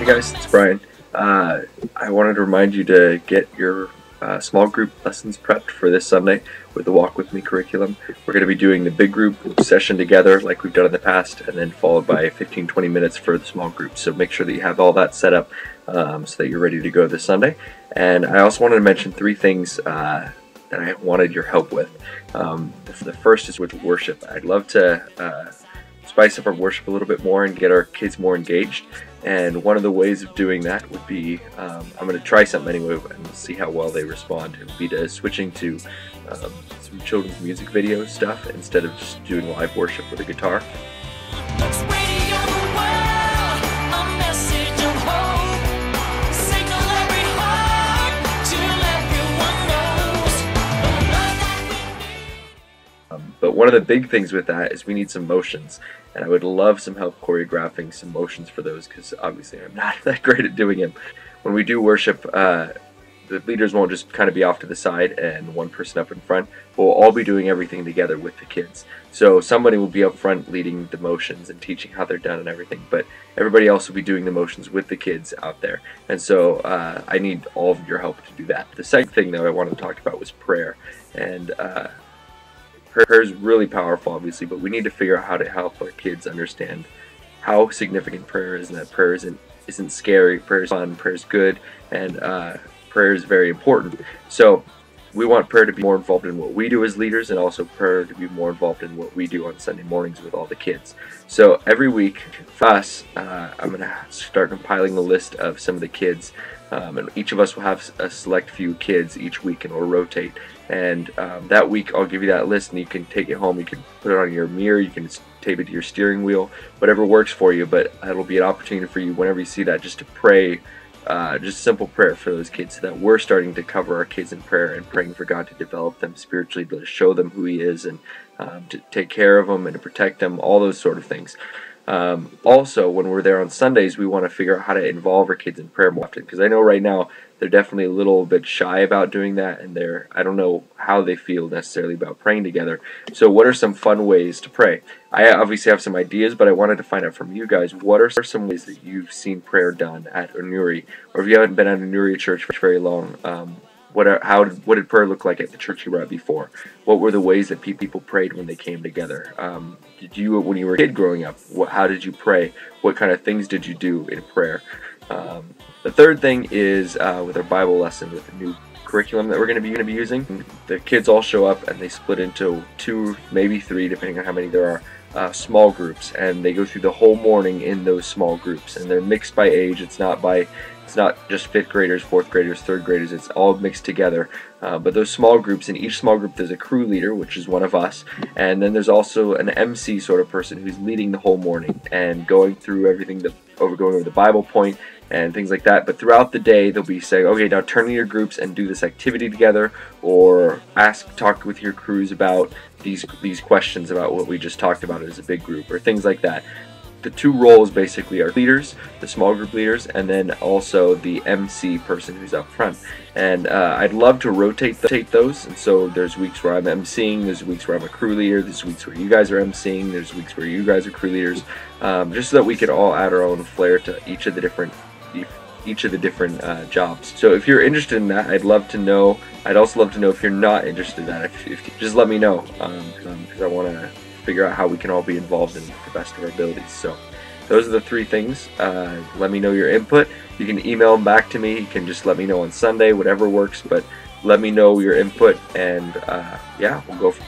Hey guys, it's Brian. I wanted to remind you to get your small group lessons prepped for this Sunday with the Walk With Me curriculum. We're going to be doing the big group session together like we've done in the past, and then followed by 15-20 minutes for the small group. So make sure that you have all that set up so that you're ready to go this Sunday. And I also wanted to mention three things that I wanted your help with. The first is with worship. I'd love to spice up our worship a little bit more and get our kids more engaged. And one of the ways of doing that would be, I'm going to try something anyway and see how well they respond. It would be to switching to some children's music video stuff instead of just doing live worship with a guitar. But one of the big things with that is we need some motions, and I would love some help choreographing some motions for those, because obviously I'm not that great at doing them. When we do worship, the leaders won't just kind of be off to the side and one person up in front. We'll all be doing everything together with the kids. So somebody will be up front leading the motions and teaching how they're done and everything, but everybody else will be doing the motions with the kids out there. And so I need all of your help to do that. The second thing that I wanted to talk about was prayer. And prayer is really powerful, obviously, but we need to figure out how to help our kids understand how significant prayer is, and that prayer isn't scary, prayer is fun, prayer is good, and prayer is very important. So we want prayer to be more involved in what we do as leaders, and also prayer to be more involved in what we do on Sunday mornings with all the kids. So every week for us, I'm going to start compiling a list of some of the kids, and each of us will have a select few kids each week, and we'll rotate. And that week I'll give you that list, and you can take it home, you can put it on your mirror, you can tape it to your steering wheel, whatever works for you. But it'll be an opportunity for you whenever you see that just to pray, just simple prayer for those kids, so that we're starting to cover our kids in prayer and praying for God to develop them spiritually, to show them who He is, and to take care of them and to protect them, all those sort of things. Also, when we're there on Sundays, we want to figure out how to involve our kids in prayer more often, because I know right now they're definitely a little bit shy about doing that, and I don't know how they feel necessarily about praying together. So what are some fun ways to pray? I obviously have some ideas, but I wanted to find out from you guys, what are some ways that you've seen prayer done at Unuri? Or if you haven't been at Unuri Church for very long, what did prayer look like at the church you were at before? What were the ways that people prayed when they came together? Did you, when you were a kid growing up, how did you pray? What kind of things did you do in prayer? The third thing is with our Bible lesson, with the new curriculum that we're going to be using. The kids all show up, and they split into 2, maybe 3, depending on how many there are, small groups, and they go through the whole morning in those small groups, and they're mixed by age. It's not just 5th graders, 4th graders, 3rd graders. It's all mixed together. But those small groups, in each small group there's a crew leader, which is one of us, and then there's also an MC sort of person who's leading the whole morning and going through everything, going over the Bible point and things like that. But throughout the day they'll be saying, okay, now turn to your groups and do this activity together, or talk with your crews about these questions about what we just talked about as a big group, or things like that. The 2 roles basically are leaders, the small group leaders, and then also the MC person who's up front. And I'd love to rotate those, and so there's weeks where I'm MCing, there's weeks where I'm a crew leader, there's weeks where you guys are MCing, there's weeks where you guys are crew leaders, just so that we can all add our own flair to each of the different jobs. So if you're interested in that, I'd love to know. I'd also love to know if you're not interested in that. If you just let me know, because I want to figure out how we can all be involved in the best of our abilities. So those are the 3 things. Let me know your input. You can email them back to me. You can just let me know on Sunday, whatever works, but let me know your input, and yeah, we'll go from